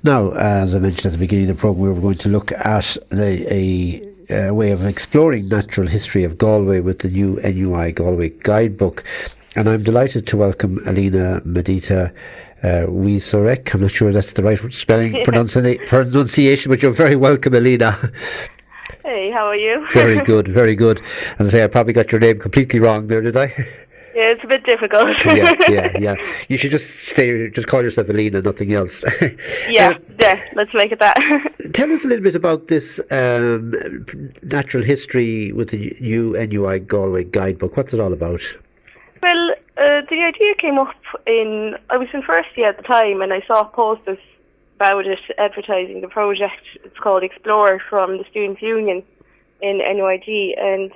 Now, as I mentioned at the beginning of the programme, we were going to look at a way of exploring natural history of Galway with the new NUI Galway guidebook. And I'm delighted to welcome Alina Medita Wieczorek. I'm not sure that's the right spelling, pronunciation, but you're very welcome, Alina. Hey, how are you? Very good, very good. As I say, I probably got your name completely wrong there, did I? Yeah, it's a bit difficult. yeah. You should just call yourself Alina, nothing else. Yeah, let's make it that. Tell us a little bit about this natural history with the new NUI Galway guidebook. What's it all about? Well, the idea came up I was in first year at the time, and I saw posters about it advertising the project. It's called Explorer from the Students' Union in NUIG, and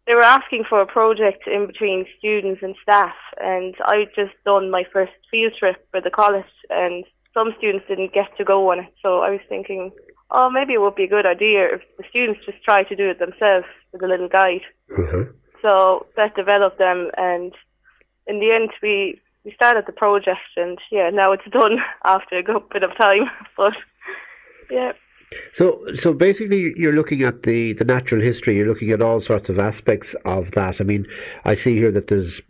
they were asking for a project in between students and staff, and I'd just done my first field trip for the college, and some students didn't get to go on it, so I was thinking, oh, maybe it would be a good idea if the students just try to do it themselves with a little guide. Mm-hmm. So that developed them, and in the end we started the project, and now it's done after a good bit of time, but yeah. So basically, you're looking at the natural history. You're looking at all sorts of aspects of that. I mean, I see here that there's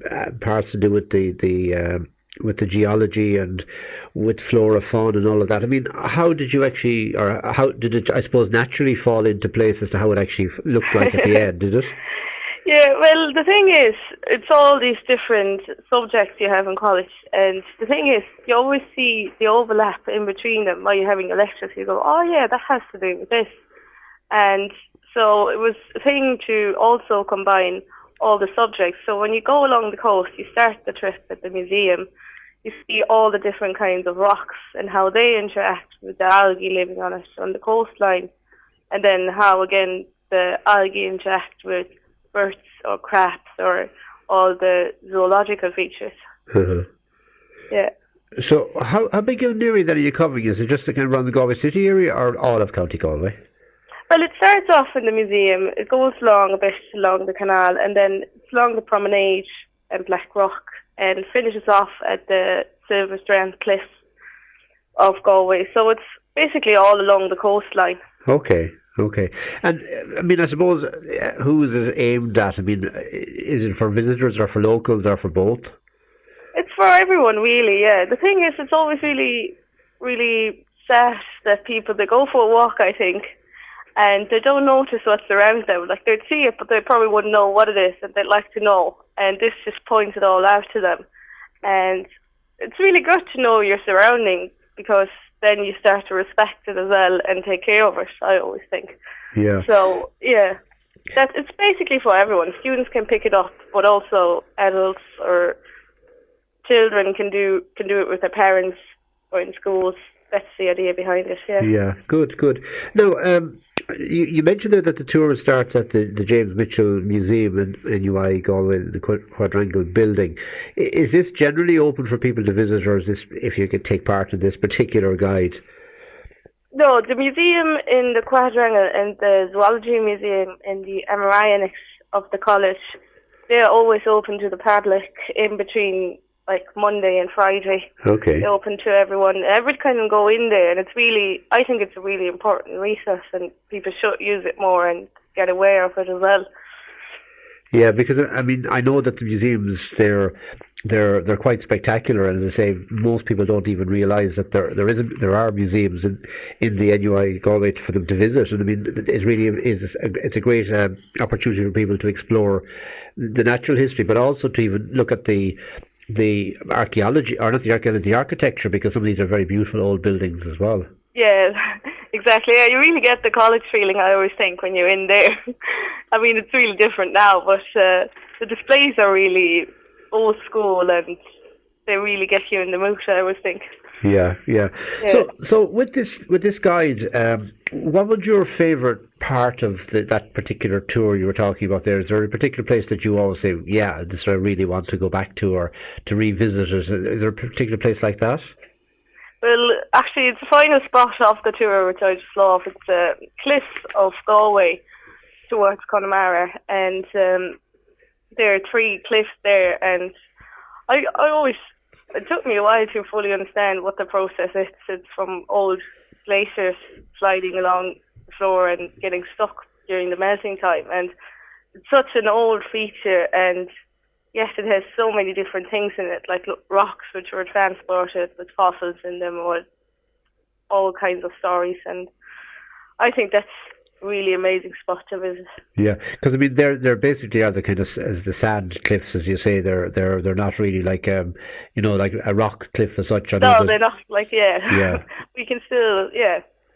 parts to do with the geology and with flora, fauna, and all of that. I mean, how did you actually, or how did it, I suppose, naturally fall into place as to how it actually looked like at the end? Did it? Yeah, well, the thing is, it's all these different subjects you have in college, and the thing is, you always see the overlap in between them while you're having a lecture, so you go, oh yeah, that has to do with this. And so it was a thing to also combine all the subjects. So when you go along the coast, you start the trip at the museum, you see all the different kinds of rocks and how they interact with the algae living on it on the coastline, and then how, again, the algae interact with birds or crabs or all the zoological features. Uh-huh. Yeah. So how big an area then are you covering? Is it just kind of around the Galway city area or all of County Galway? Well, it starts off in the museum, it goes along a bit along the canal, and then it's along the promenade and Blackrock, and finishes off at the Silver Strand Cliffs of Galway. So it's basically all along the coastline. Okay. And, I mean, I suppose, who is it aimed at? I mean, is it for visitors or for locals or for both? It's for everyone, really, yeah. The thing is, it's always really, really sad that people, they go for a walk, I think, and they don't notice what's around them. Like, they'd see it, but they probably wouldn't know what it is, and they'd like to know. And this just points it all out to them. And it's really good to know your surroundings, because then you start to respect it as well and take care of it, I always think. Yeah. So, yeah, it's basically for everyone. Students can pick it up, but also adults or children can do it with their parents or in schools. That's the idea behind it, yeah. Yeah, good. Now, you mentioned there that the tour starts at the James Mitchell Museum in NUI Galway, the quadrangle building. Is this generally open for people to visit, or is this if you could take part in this particular guide? No, the museum in the quadrangle and the zoology museum in the MRI annex of the college, they're always open to the public in between, like, Monday and Friday. Okay. They're open to everyone. Everyone can go in there, and I think it's a really important resource, and people should use it more and get aware of it as well. Yeah, because, I mean, I know that the museums, they're quite spectacular, and as I say, most people don't even realise that there are museums in the NUI Galway for them to visit, and I mean, it's a great opportunity for people to explore the natural history, but also to even look at the archaeology, or not the archaeology, the architecture, because some of these are very beautiful old buildings as well. Yeah, exactly. Yeah, you really get the college feeling, I always think, when you're in there. I mean, it's really different now, but the displays are really old school, and they really get you in the mood, I always think. Yeah. So with this guide, what was your favourite part of that particular tour you were talking about there? Is there a particular place that you always say, yeah, this I really want to go back to or to revisit? Is there a particular place like that? Well, actually, it's the final spot of the tour, which I just love. It's the cliffs of Galway towards Connemara, and there are 3 cliffs there, and I always it took me a while to fully understand what the process is. It's from old glaciers sliding along the floor and getting stuck during the melting time. And it's such an old feature, and yes, it has so many different things in it, like rocks which were transported with fossils in them, or all kinds of stories. And I think that's really amazing spot to visit. Yeah, because I mean they're basically are the kind of as the sand cliffs, as you say. They're not really like like a rock cliff as such. No, they're not like we can still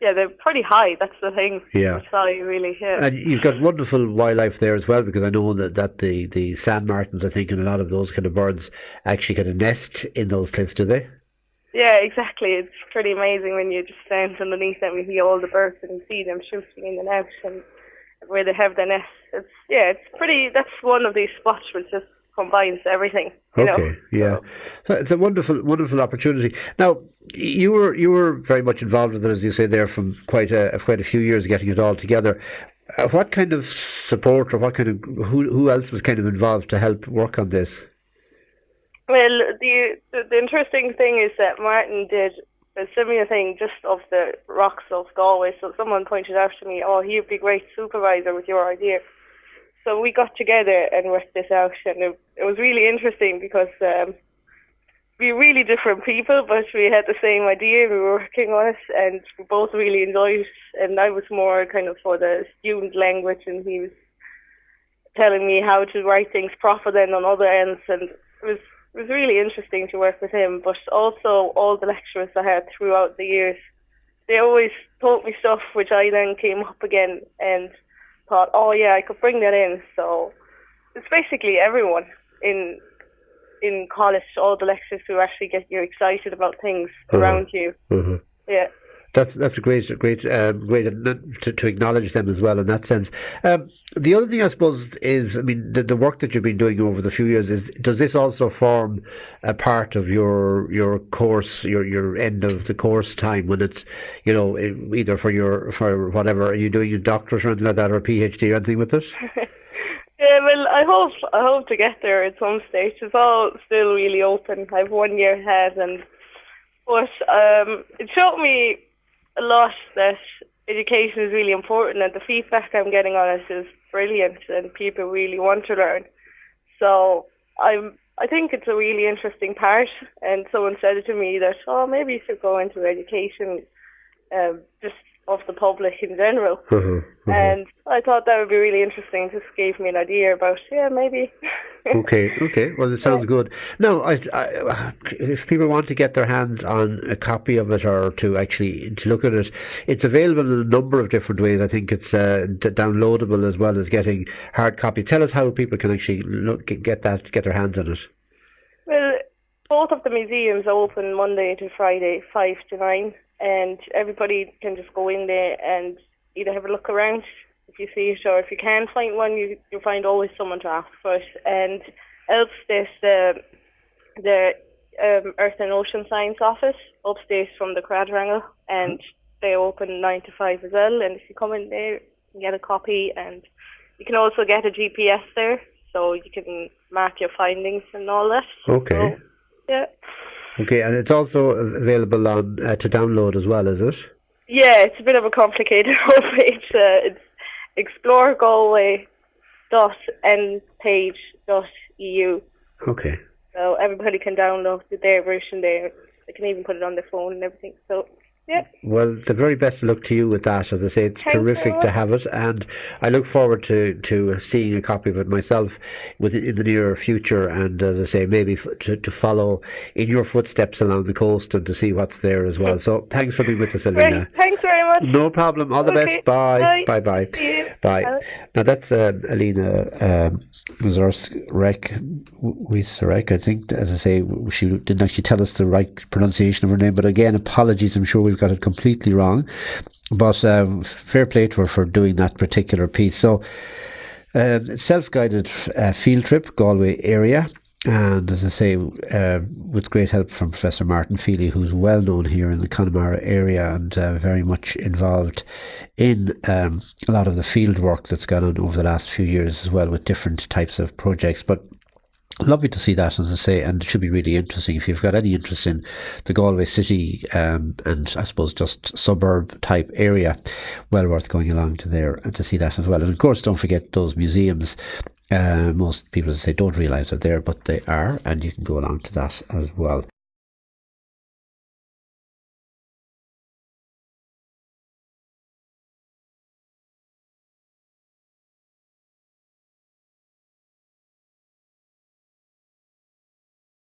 they're pretty high. That's the thing. Yeah, high, really. Yeah, and you've got wonderful wildlife there as well, because I know that the sand martins, I think, and a lot of those kind of birds actually kind of nest in those cliffs, do they? Yeah, exactly. It's pretty amazing when you just stand underneath them and see all the birds and see them shooting in and out and where they have their nests. It's pretty. That's one of these spots which just combines everything. Okay, yeah. So it's a wonderful opportunity. Now, you were very much involved with it, as you say, there from quite a few years, getting it all together. What kind of support, or what kind of who else was kind of involved to help work on this? Well, the interesting thing is that Martin did a similar thing just of the rocks of Galway. So someone pointed out to me, he'd be a great supervisor with your idea. So we got together and worked this out, and it was really interesting because we were really different people, but we had the same idea. We were working on it, and we both really enjoyed it. And I was more kind of for the student language, and he was telling me how to write things proper then on other ends, and it was really interesting to work with him. But also all the lecturers I had throughout the years, they always taught me stuff which I then came up again and thought, I could bring that in. So it's basically everyone in college, all the lecturers who actually get you excited about things around you. Mm-hmm. Yeah. That's a great way to acknowledge them as well in that sense. The other thing, I suppose, is, I mean, the work that you've been doing over the few years, does this also form a part of your course, your end of the course time, when it's, either for whatever, are you doing a doctorate or anything like that, or a PhD or anything with it? Yeah, well, I hope to get there at some stage. It's all still really open. I have 1 year ahead, but it showed me a lot that education is really important, and the feedback I'm getting on it is brilliant, and people really want to learn. So I think it's a really interesting part, and someone said it to me that, maybe you should go into education, just of the public in general. Mm-hmm. And I thought that would be really interesting. Just gave me an idea about, maybe. Okay. Well, it sounds good. Now, if people want to get their hands on a copy of it, or to look at it, it's available in a number of different ways. I think it's downloadable as well as getting hard copy. Tell us how people can actually get their hands on it. Well, both of the museums are open Monday to Friday, 5 to 9. And everybody can just go in there and either have a look around if you see it, or if you can't find one, you find always someone to ask for it. And else there's the Earth and Ocean Science office upstairs from the quadrangle, and they open 9 to 5 as well. And if you come in there, you can get a copy, and you can also get a GPS there, so you can mark your findings and all that. Okay. So, yeah. Okay, and it's also available on to download as well, is it? Yeah, it's a bit of a complicated homepage. It's exploregalway.npage.eu. Okay. So everybody can download their version there. They can even put it on their phone and everything. So, yeah. Well, the very best of luck to you with that. As I say, it's terrific to have it, and I look forward to seeing a copy of it myself in the near future, and as I say, maybe to follow in your footsteps along the coast and to see what's there as well. So thanks for being with us, Alina. Thanks very much. No problem. All the best. Bye. Bye. Bye. Now that's Alina Wieczorek. I think, as I say, she didn't actually tell us the right pronunciation of her name, but again, apologies, I'm sure we've got it completely wrong, but fair play to her for doing that particular piece. So self-guided field trip, Galway area, and as I say, with great help from Professor Martin Feely, who's well known here in the Connemara area, and very much involved in a lot of the field work that's gone on over the last few years as well, with different types of projects. But Lovely to see that, as I say, and it should be really interesting. If you've got any interest in the Galway city and I suppose just suburb type area, well worth going along to there and to see that as well. And of course, don't forget those museums. Most people, as I say, don't realise they're there, but they are, and you can go along to that as well.